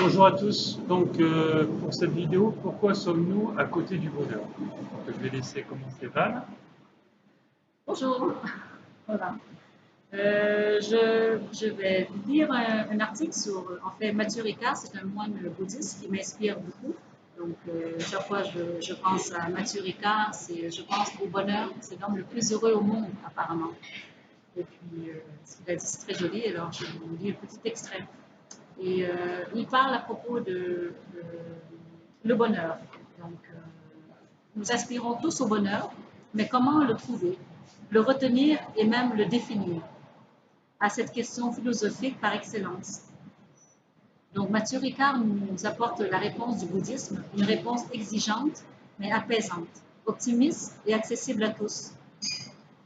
Bonjour à tous. Donc, pour cette vidéo, pourquoi sommes-nous à côté du bonheur? Donc, je vais laisser commencer Van. Bonjour. Voilà. Je vais vous lire un article sur, en fait, Mathieu Ricard, c'est un moine bouddhiste qui m'inspire beaucoup. Donc, chaque fois je pense à Mathieu Ricard, je pense au bonheur. C'est l'homme le plus heureux au monde, apparemment. Et puis, ce qu'il a dit, c'est très joli. Alors, je vous lis un petit extrait. Et il parle à propos de le bonheur. Donc, nous aspirons tous au bonheur, mais comment le trouver, le retenir et même le définir? À cette question philosophique par excellence. Donc, Mathieu Ricard nous apporte la réponse du bouddhisme, une réponse exigeante, mais apaisante, optimiste et accessible à tous.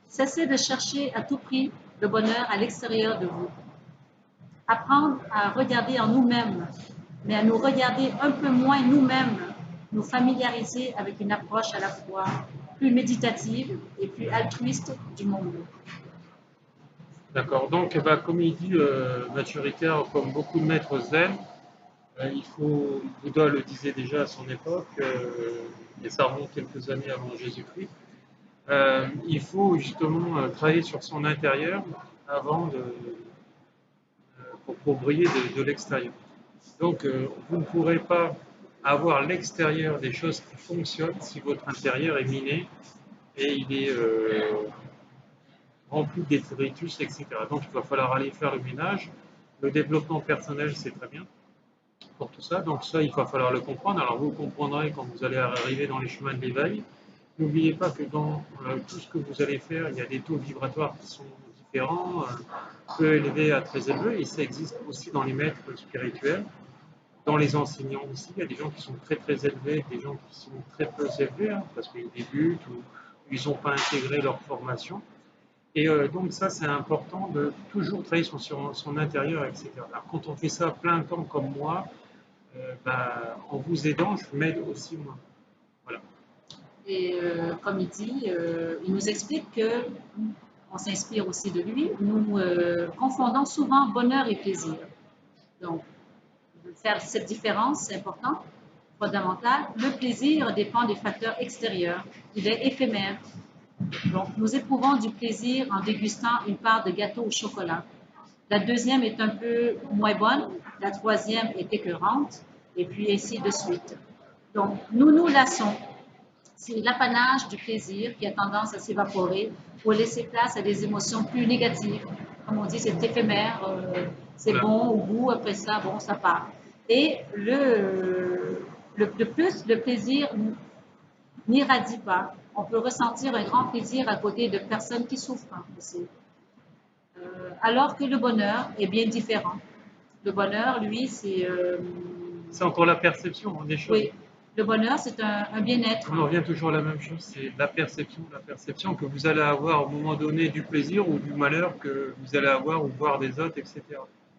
Cessez de chercher à tout prix le bonheur à l'extérieur de vous. Apprendre à regarder en nous-mêmes, mais à nous regarder un peu moins nous-mêmes, nous familiariser avec une approche à la fois plus méditative et plus altruiste du monde. D'accord. Donc, comme il dit Mathieu Ricard, comme beaucoup de maîtres zen, il faut, Bouddha le disait déjà à son époque, et ça remonte quelques années avant Jésus-Christ, il faut justement travailler sur son intérieur avant pour briller de l'extérieur. Donc, vous ne pourrez pas avoir l'extérieur des choses qui fonctionnent si votre intérieur est miné et il est rempli de détritus, etc. Donc, il va falloir aller faire le ménage. Le développement personnel, c'est très bien pour tout ça. Donc, ça, il va falloir le comprendre. Alors, vous comprendrez quand vous allez arriver dans les chemins de l'éveil. N'oubliez pas que dans tout ce que vous allez faire, il y a des taux vibratoires qui sont différents, peu élevés à très élevés, et ça existe aussi dans les maîtres spirituels. Dans les enseignants aussi, il y a des gens qui sont très très élevés, des gens qui sont très peu élevés, hein, parce qu'ils débutent ou ils n'ont pas intégré leur formation. Et donc ça, c'est important de toujours travailler sur son intérieur, etc. Alors quand on fait ça plein de temps comme moi, en vous aidant, je m'aide aussi moi. Voilà. Et comme il dit, il nous explique que on s'inspire aussi de lui, nous confondons souvent bonheur et plaisir. Donc, faire cette différence, c'est important, fondamental. Le plaisir dépend des facteurs extérieurs. Il est éphémère. Donc, nous éprouvons du plaisir en dégustant une part de gâteau au chocolat. La deuxième est un peu moins bonne, la troisième est écœurante, et puis ainsi de suite. Donc, nous nous lassons. C'est l'apanage du plaisir qui a tendance à s'évaporer pour laisser place à des émotions plus négatives. Comme on dit, c'est éphémère, c'est Voilà. bon au goût, après ça, bon, ça part. Et de plus, le plaisir n'irradie pas. On peut ressentir un grand plaisir à côté de personnes qui souffrent aussi. Alors que le bonheur est bien différent. Le bonheur, lui, C'est encore la perception des choses. oui, le bonheur, c'est un bien-être. On en revient toujours à la même chose, c'est la perception que vous allez avoir au moment donné du plaisir ou du malheur que vous allez avoir ou voir des autres, etc.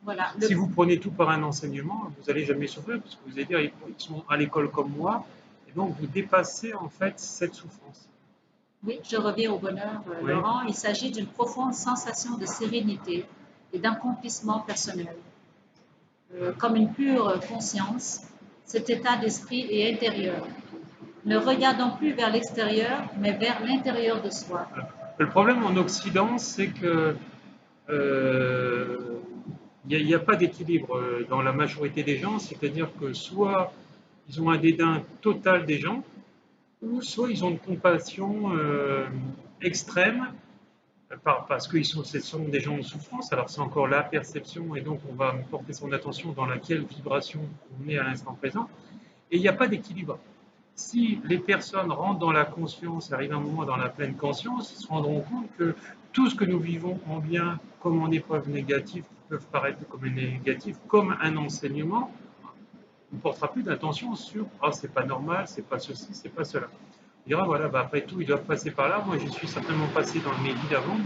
Voilà. Si vous prenez tout par un enseignement, vous n'allez jamais souffrir, parce que vous allez dire, ils sont à l'école comme moi, et donc vous dépassez en fait cette souffrance. Oui, je reviens au bonheur, Oui. Laurent. Il s'agit d'une profonde sensation de sérénité et d'accomplissement personnel. Comme une pure conscience, cet état d'esprit est intérieur. Ne regardons plus vers l'extérieur, mais vers l'intérieur de soi. Le problème en Occident, c'est que il n'y a pas d'équilibre dans la majorité des gens, c'est-à-dire que soit ils ont un dédain total des gens, ou soit ils ont une compassion extrême parce que ce sont des gens en souffrance, alors c'est encore la perception, et donc on va porter son attention dans laquelle vibration on est à l'instant présent, et il n'y a pas d'équilibre. Si les personnes rentrent dans la conscience, arrivent un moment dans la pleine conscience, ils se rendront compte que tout ce que nous vivons en bien, comme en épreuves négatives, qui peuvent paraître comme négatives, comme un enseignement, on ne portera plus d'attention sur « ah, c'est pas normal, c'est pas ceci, c'est pas cela ». On dira, voilà, après tout, ils doivent passer par là. Moi, j'y suis certainement passé dans mes vies d'avant.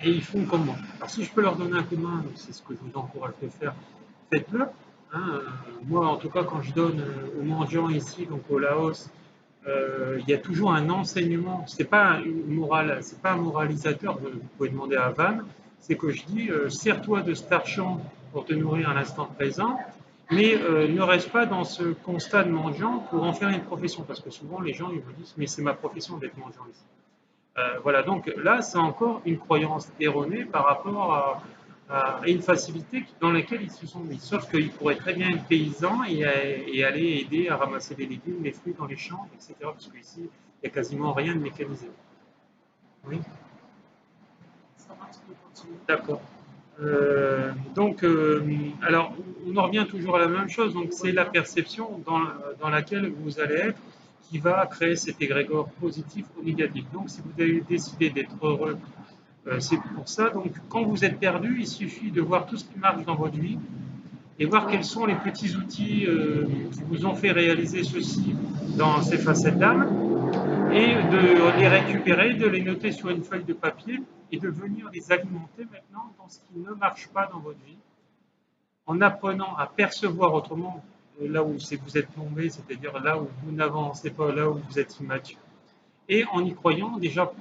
Et ils font comme moi. Alors, si je peux leur donner un coup de main, c'est ce que je vous encourage de faire, faites-le. Hein. Moi, en tout cas, quand je donne aux mendiants ici, donc au Laos, il y a toujours un enseignement. C'est pas une morale, c'est pas un moralisateur. Vous pouvez demander à Van. C'est que je dis, sers-toi de cet argent pour te nourrir à l'instant présent. mais ne reste pas dans ce constat de mendiant pour en faire une profession, parce que souvent les gens ils me disent mais c'est ma profession d'être mendiant ici. Voilà, donc là c'est encore une croyance erronée par rapport à une facilité dans laquelle ils se sont mis. Sauf qu'ils pourraient très bien être paysans et aller aider à ramasser les légumes, les fruits dans les champs, etc. Parce qu'ici il n'y a quasiment rien de mécanisé. Oui, Ça marche, tu peux continuer. d'accord. Donc, alors, on en revient toujours à la même chose. Donc, c'est la perception dans laquelle vous allez être qui va créer cet égrégore positif ou négatif. Donc, si vous avez décidé d'être heureux, c'est pour ça. Donc, quand vous êtes perdu, il suffit de voir tout ce qui marche dans votre vie et voir quels sont les petits outils qui vous ont fait réaliser ceci dans ces facettes d'âme et de les récupérer, de les noter sur une feuille de papier et de venir les alimenter maintenant dans ce qui ne marche pas dans votre vie, en apprenant à percevoir autrement là où vous êtes tombé, c'est-à-dire là où vous n'avancez pas, là où vous êtes immature, et en y croyant déjà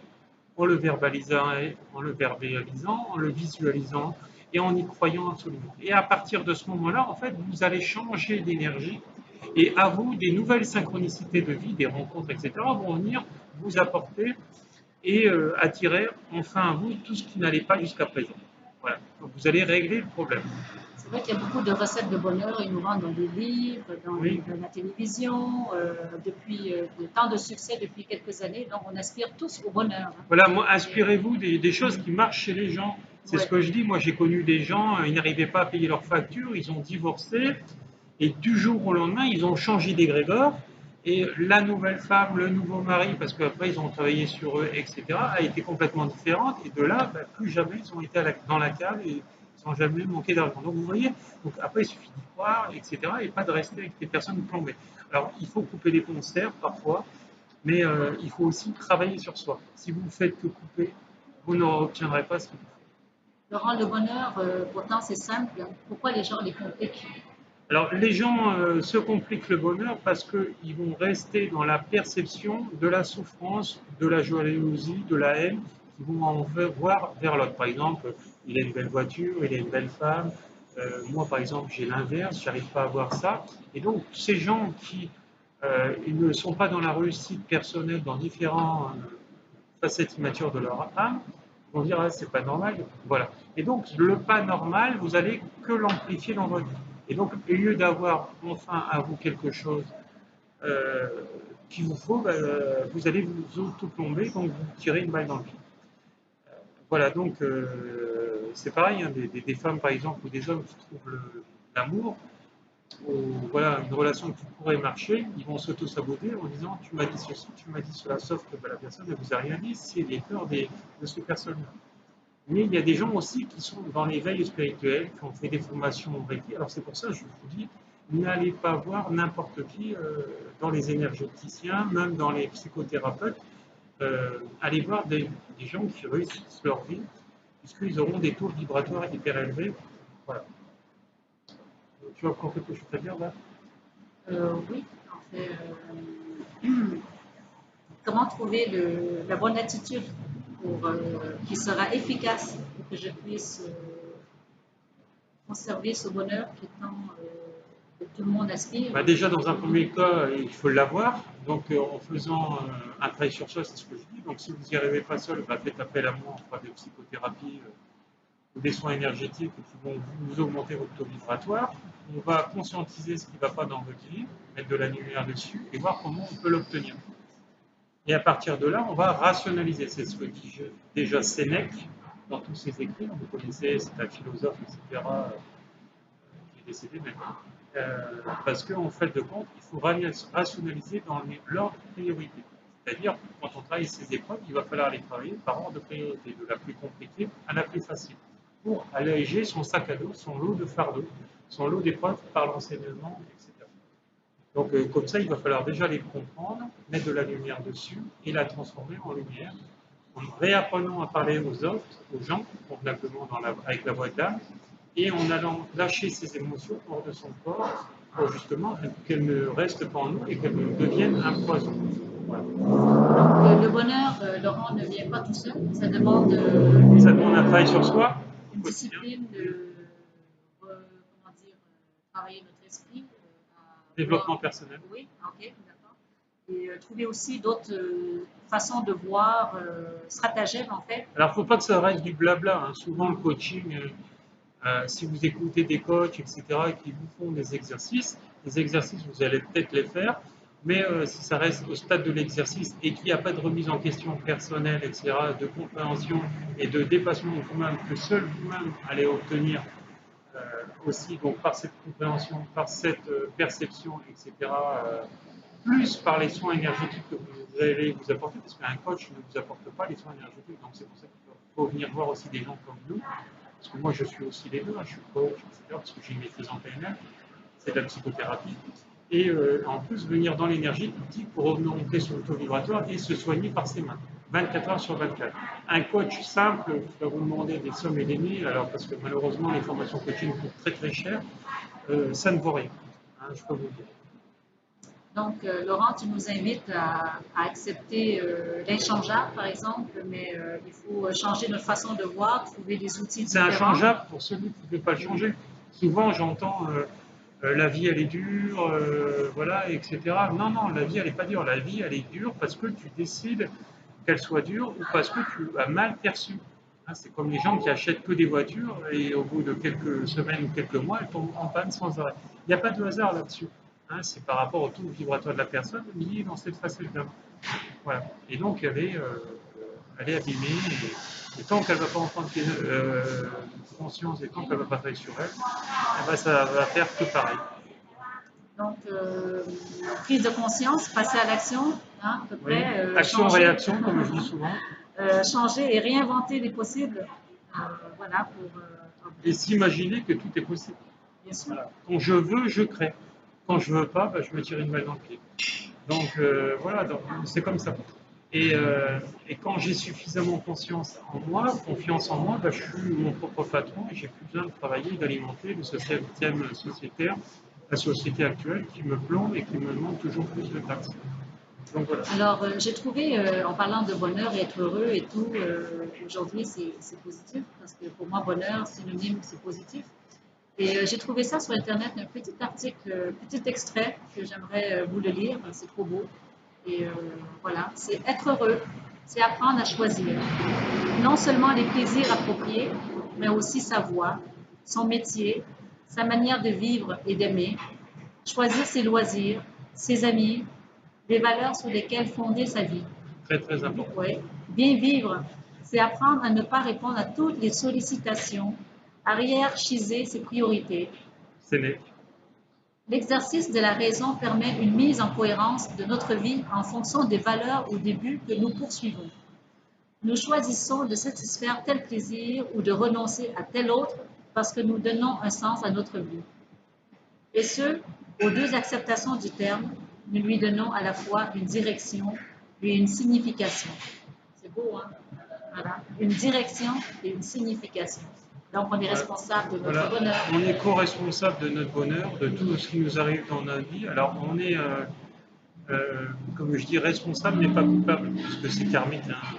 en le verbalisant, en le visualisant et en y croyant absolument. Et à partir de ce moment-là, en fait, vous allez changer d'énergie et à vous, des nouvelles synchronicités de vie, des rencontres, etc., vont venir vous apporter et attirer enfin à vous tout ce qui n'allait pas jusqu'à présent. Voilà. Donc vous allez régler le problème. C'est vrai qu'il y a beaucoup de recettes de bonheur innovant dans les livres, Oui. dans la télévision, depuis tant de succès depuis quelques années. Donc, on aspire tous au bonheur. Hein. Voilà, moi, inspirez-vous des choses qui marchent chez les gens. C'est Ouais. ce que je dis. Moi, j'ai connu des gens, ils n'arrivaient pas à payer leurs factures, ils ont divorcé, et du jour au lendemain, ils ont changé d'égrégore. Et la nouvelle femme, le nouveau mari, parce qu'après, ils ont travaillé sur eux, etc., a été complètement différente. Et de là, bah, plus jamais ils ont été dans la cave et ils n'ont jamais manqué d'argent. Donc, vous voyez, donc après, il suffit d'y croire, etc., et pas de rester avec des personnes plombées. Alors, il faut couper les concerts parfois, mais il faut aussi travailler sur soi. Si vous ne faites que couper, vous n'obtiendrez pas ce qu'il vous faut. Laurent, le bonheur, pourtant, c'est simple. Pourquoi les gens les compliquent? Alors, les gens se compliquent le bonheur parce qu'ils vont rester dans la perception de la souffrance, de la jalousie, de la haine, qu'ils vont en voir vers l'autre. Par exemple, il a une belle voiture, il a une belle femme. Moi, par exemple, j'ai l'inverse, j'arrive pas à voir ça. Et donc, ces gens qui ils ne sont pas dans la réussite personnelle, dans différentes facettes immatures de leur âme, vont dire ah, c'est pas normal. Voilà. Et donc, le pas normal, vous allez que l'amplifier dans votre vie. Et donc, au lieu d'avoir enfin à vous quelque chose euh, qu'il vous faut, bah, vous allez vous auto-plomber, donc vous tirez une balle dans le pied. Voilà, donc c'est pareil, hein, des femmes par exemple ou des hommes qui trouvent l'amour, ou voilà, une relation qui pourrait marcher, ils vont s'auto-saboter en disant tu m'as dit ceci, tu m'as dit cela, sauf que bah, la personne ne vous a rien dit, c'est les peurs de ces personnes-là. Mais il y a des gens aussi qui sont dans l'éveil spirituel, qui ont fait des formations en Reiki. Alors c'est pour ça que je vous dis, n'allez pas voir n'importe qui dans les énergéticiens, même dans les psychothérapeutes. Allez voir des gens qui réussissent leur vie, puisqu'ils auront des taux vibratoires hyper élevés. Voilà. Tu as encore quelque chose à dire là? Oui, en fait, comment trouver la bonne attitude qui sera efficace pour que je puisse conserver ce bonheur qui est tant que tout le monde aspire. Bah déjà, dans un premier cas, il faut l'avoir. Donc, en faisant un travail sur soi, c'est ce que je dis. Donc, si vous n'y arrivez pas seul, bah, faites appel à moi, on fera des psychothérapies ou des soins énergétiques qui vont vous augmenter votre taux vibratoire. On va conscientiser ce qui ne va pas dans votre vie, mettre de la lumière dessus et voir comment on peut l'obtenir. Et à partir de là, on va rationaliser. C'est ce que dit déjà Sénèque dans tous ses écrits. Vous connaissez, c'est un philosophe, etc., qui est décédé maintenant. Parce qu'en fait de compte, il faut rationaliser dans l'ordre de priorité. C'est-à-dire, quand on travaille ces épreuves, il va falloir les travailler par ordre de priorité, de la plus compliquée à la plus facile, pour alléger son sac à dos, son lot de fardeau, son lot d'épreuves par l'enseignement, etc. Donc, comme ça, il va falloir déjà les comprendre, mettre de la lumière dessus et la transformer en lumière, en réapprenant à parler aux autres, aux gens, convenablement avec la voix de l'âme, et en allant lâcher ses émotions hors de son corps, pour justement qu'elles ne restent pas en nous et qu'elles ne deviennent un poison. Voilà. Donc, le bonheur, Laurent, ne vient pas tout seul. Ça demande Ça demande un travail sur soi, une discipline de comment dire, travailler notre esprit. Développement personnel. Oui, ok, d'accord. Et trouver aussi d'autres façons de voir, stratagèmes en fait. Alors, il ne faut pas que ça reste du blabla, hein. Souvent, le coaching, si vous écoutez des coachs, etc., qui vous font des exercices, vous allez peut-être les faire, mais si ça reste au stade de l'exercice et qu'il n'y a pas de remise en question personnelle, etc., de compréhension et de dépassement de vous-même, que seul vous-même allez obtenir aussi, donc par cette compréhension, par cette perception, etc., plus par les soins énergétiques que vous allez vous apporter, parce qu'un coach ne vous apporte pas les soins énergétiques, donc c'est pour ça qu'il faut venir voir aussi des gens comme nous, parce que moi je suis aussi les deux, hein, je suis coach, etc., parce que j'ai une maîtrise en PNL, c'est de la psychothérapie, et en plus venir dans l'énergétique pour remonter son taux vibratoire et se soigner par ses mains, 24 heures sur 24. Un coach simple va vous demander des sommes et des mille, alors parce que malheureusement les formations coaching coûtent très très cher, ça ne vaut rien, hein, je peux vous le dire. Donc, Laurent, tu nous invites à accepter l'inchangeable, par exemple, mais il faut changer notre façon de voir, trouver des outils C'est différents. inchangeable pour celui qui ne veut pas le changer. Souvent, j'entends la vie, elle est dure, voilà, etc. Non, non, la vie, elle n'est pas dure. La vie, elle est dure parce que tu décides qu'elle soit dure ou parce que tu as mal perçu. Hein, c'est comme les gens qui achètent que des voitures et au bout de quelques semaines ou quelques mois, elles tombent en panne sans arrêt. Il n'y a pas de hasard là-dessus. Hein, c'est par rapport au taux vibratoire de la personne lié dans cette facette-là. Voilà. Et donc, elle est abîmée. Et tant qu'elle ne va pas en prendre conscience et tant qu'elle ne va pas travailler sur elle, eh ben, ça va faire que pareil. Donc, prise de conscience, passer à l'action, hein, à peu Oui. près. Action-réaction, comme je dis souvent. Changer et réinventer les possibles. Voilà, pour. Et s'imaginer que tout est possible. Bien sûr. Voilà. Quand je veux, je crée. Quand je ne veux pas, ben, je me tire une balle dans le pied. Donc voilà, c'est comme ça. Et quand j'ai suffisamment confiance en moi, ben, je suis mon propre patron et j'ai plus besoin de travailler, d'alimenter le système sociétaire, la société actuelle qui me plombe et qui me demande toujours plus de taxes. Donc voilà. Alors, j'ai trouvé, en parlant de bonheur et être heureux et tout, aujourd'hui, c'est positif parce que pour moi, bonheur, synonyme, c'est positif. Et j'ai trouvé ça sur Internet, un petit article, petit extrait que j'aimerais vous le lire, c'est trop beau. Et voilà, c'est être heureux, c'est apprendre à choisir. Non seulement les plaisirs appropriés, mais aussi sa voie, son métier, sa manière de vivre et d'aimer. Choisir ses loisirs, ses amis, les valeurs sur lesquelles fonder sa vie. Très très important. Oui. Bien vivre, c'est apprendre à ne pas répondre à toutes les sollicitations, à hiérarchiser ses priorités. C'est net. L'exercice de la raison permet une mise en cohérence de notre vie en fonction des valeurs ou des buts que nous poursuivons. Nous choisissons de satisfaire tel plaisir ou de renoncer à tel autre parce que nous donnons un sens à notre vie. Et ce, aux deux acceptations du terme, nous lui donnons à la fois une direction et une signification. C'est beau, hein? Voilà. Une direction et une signification. Donc, on est responsable de notre bonheur. On est co-responsable de notre bonheur, de tout ce qui nous arrive dans notre vie. Alors, on est, comme je dis, responsable, mais pas coupable, puisque c'est karmique. Hein.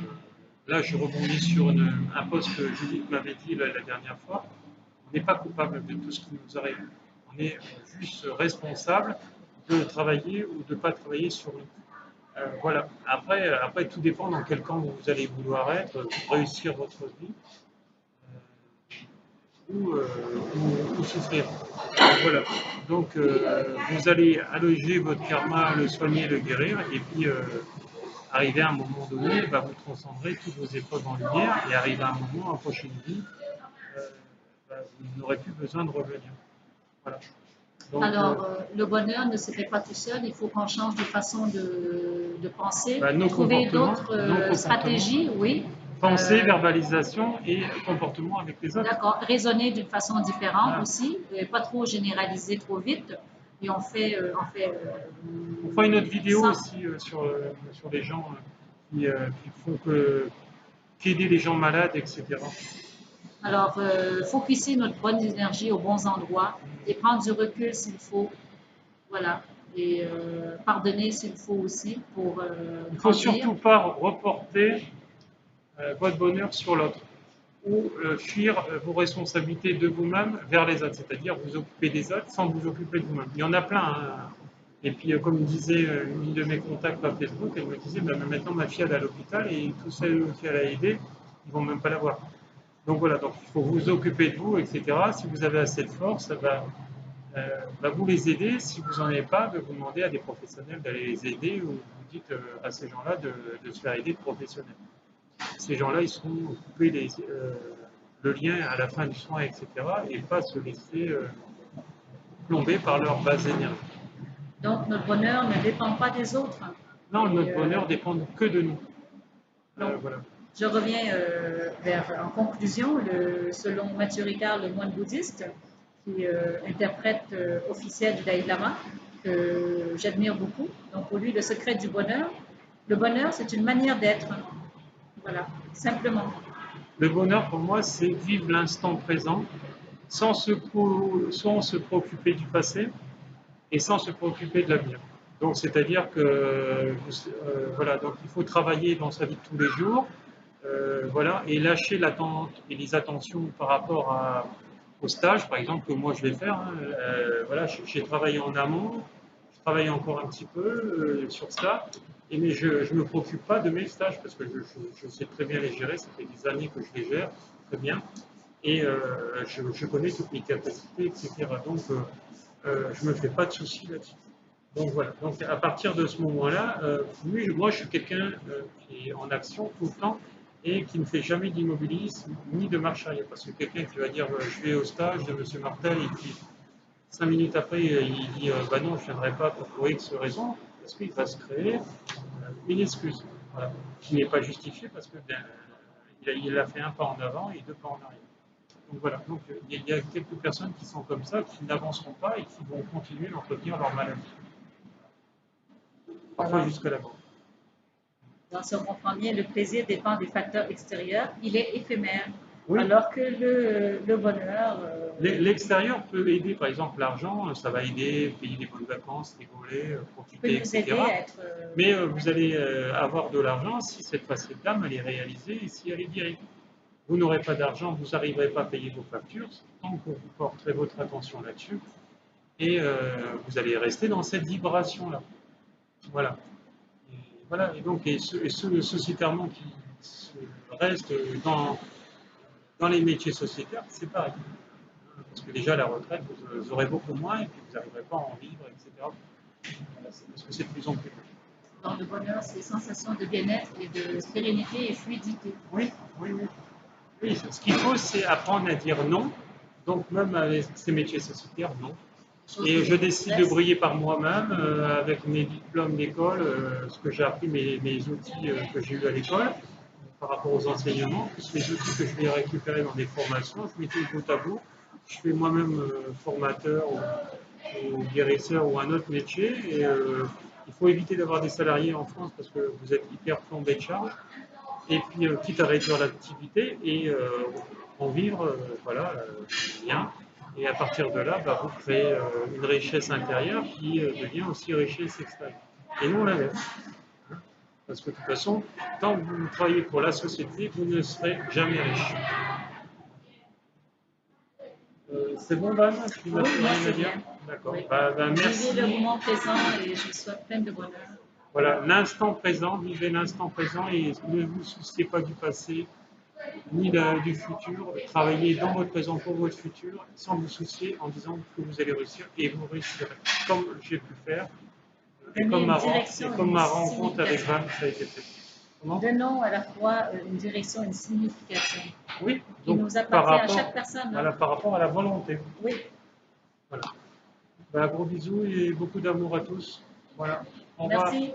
Là, je rebondis sur un post que Judith m'avait dit la dernière fois. On n'est pas coupable de tout ce qui nous arrive. On est juste responsable de travailler ou de ne pas travailler sur nous. Voilà. Après, tout dépend dans quel camp vous allez vouloir être, réussir votre vie ou souffrir. Voilà. Donc, vous allez alléger votre karma, le soigner, le guérir, et puis arriver à un moment donné, bah, vous transcendrez toutes vos épreuves en lumière, et arriver à un moment, en prochaine vie, bah, vous n'aurez plus besoin de revenir. Voilà. Donc, alors, le bonheur ne se fait pas tout seul, il faut qu'on change de façon de penser, bah, trouver d'autres stratégies, oui. Pensée, verbalisation et comportement avec les autres. D'accord, raisonner d'une façon différente Voilà. aussi, pas trop généraliser trop vite. Et on fera une autre vidéo aussi sur les gens qui font qu'aider les gens malades, etc. Alors, focuser notre bonne énergie aux bons endroits et prendre du recul s'il faut. Voilà. Et pardonner s'il faut aussi pour Il ne faut surtout pas reporter votre bonheur sur l'autre ou fuir vos responsabilités de vous-même vers les autres, c'est-à-dire vous occuper des autres sans vous occuper de vous-même. Il y en a plein. Hein. Et puis, comme disait une de mes contacts par Facebook, elle me disait, bah, maintenant ma fille elle est à l'hôpital et tous ceux qu'elle a aidés, ils vont même pas la voir. Donc voilà, donc il faut vous occuper de vous, etc. Si vous avez assez de force, bah, vous les aider. Si vous n'en avez pas, bah, vous demandez à des professionnels d'aller les aider ou vous dites à ces gens-là de se faire aider de professionnels. Ces gens-là, ils seront couper le lien à la fin du soin, etc. et pas se laisser plomber par leur base énergie. Donc, notre bonheur ne dépend pas des autres. Non, Et, notre bonheur dépend que de nous. donc, Voilà. je reviens en conclusion, selon Mathieu Ricard, le moine bouddhiste, qui interprète officiel du Dalai Lama, que j'admire beaucoup. Donc, pour lui, le secret du bonheur, le bonheur, c'est une manière d'être. Voilà, simplement. Le bonheur, pour moi, c'est vivre l'instant présent sans se préoccuper du passé et sans se préoccuper de l'avenir. Donc, c'est-à-dire que voilà, donc il faut travailler dans sa vie de tous les jours, voilà, et lâcher l'attente et les attentions par rapport au stage, par exemple, que moi je vais faire. Hein. Voilà, j'ai travaillé en amont, je travaille encore un petit peu sur ça, mais je ne me préoccupe pas de mes stages parce que je sais très bien les gérer, ça fait des années que je les gère très bien, et je connais toutes mes capacités, etc. Donc, je ne me fais pas de soucis là-dessus. Donc voilà, donc à partir de ce moment-là, oui, moi je suis quelqu'un qui est en action tout le temps et qui ne fait jamais d'immobilisme ni de marche arrière. Parce que quelqu'un qui va dire je vais au stage de M. Martel et puis 5 minutes après il dit bah non, je ne viendrai pas pour X raison, parce qu'il va se créer une excuse, voilà, qui n'est pas justifiée parce que il a fait un pas en avant et deux pas en arrière. Donc voilà, donc, il y a quelques personnes qui sont comme ça, qui n'avanceront pas et qui vont continuer d'entretenir leur maladie. Parfois jusqu'à la mort. Donc, si on comprend bien, le plaisir dépend des facteurs extérieurs, il est éphémère. Oui. Alors que le bonheur. L'extérieur peut aider, par exemple l'argent, ça va aider, payer des bonnes vacances, rigoler, profiter, peut nous aider etc. à être. Mais vous allez avoir de l'argent si cette facette d'âme elle est réalisée et si elle est guérie. Vous n'aurez pas d'argent, vous n'arriverez pas à payer vos factures tant que vous porterez votre attention là-dessus et vous allez rester dans cette vibration-là. Voilà. Et, voilà. Et donc, ceux sociétairement qui restent dans les métiers sociétaires, c'est pareil. Parce que déjà, la retraite, vous aurez beaucoup moins et puis vous n'arriverez pas à en vivre, etc. Parce que c'est de plus en plus. Dans le bonheur, c'est sensation de bien-être et de sérénité et fluidité. Oui, oui, oui. Oui, ce qu'il faut, c'est apprendre à dire non. Donc, même avec ces métiers sociétaires, non. Et je décide de briller par moi-même avec mes diplômes d'école, ce que j'ai appris, mes outils que j'ai eus à l'école par rapport aux enseignements, plus les outils que je vais récupérer dans des formations, je mets tout bout à bout. Je fais moi-même formateur ou guérisseur ou un autre métier. Et il faut éviter d'avoir des salariés en France parce que vous êtes hyper plombé de charges. Et puis, quitte à réduire l'activité et en vivre voilà, bien. Et à partir de là, bah, vous créez une richesse intérieure qui devient aussi richesse extérieure. Et non l'inverse. Parce que de toute façon, tant que vous travaillez pour la société, vous ne serez jamais riche. C'est bon, Van? Tu n'as plus rien à dire? D'accord. Oui. Bah, merci. Vivez le moment présent et je souhaite plein de bonheur. Voilà, l'instant présent, vivez l'instant présent et ne vous souciez pas du passé ni du futur. Travaillez dans votre présent pour votre futur sans vous soucier en disant que vous allez réussir et vous réussirez. Comme j'ai pu faire et comme ma rencontre avec Van, ça a été fait. Donnons à la fois une direction, une signification. Oui, qui donc, nous appartient à chaque personne. Voilà, par rapport à la volonté. Oui. Voilà. Bah, gros bisous et beaucoup d'amour à tous. Voilà. Au revoir. Merci.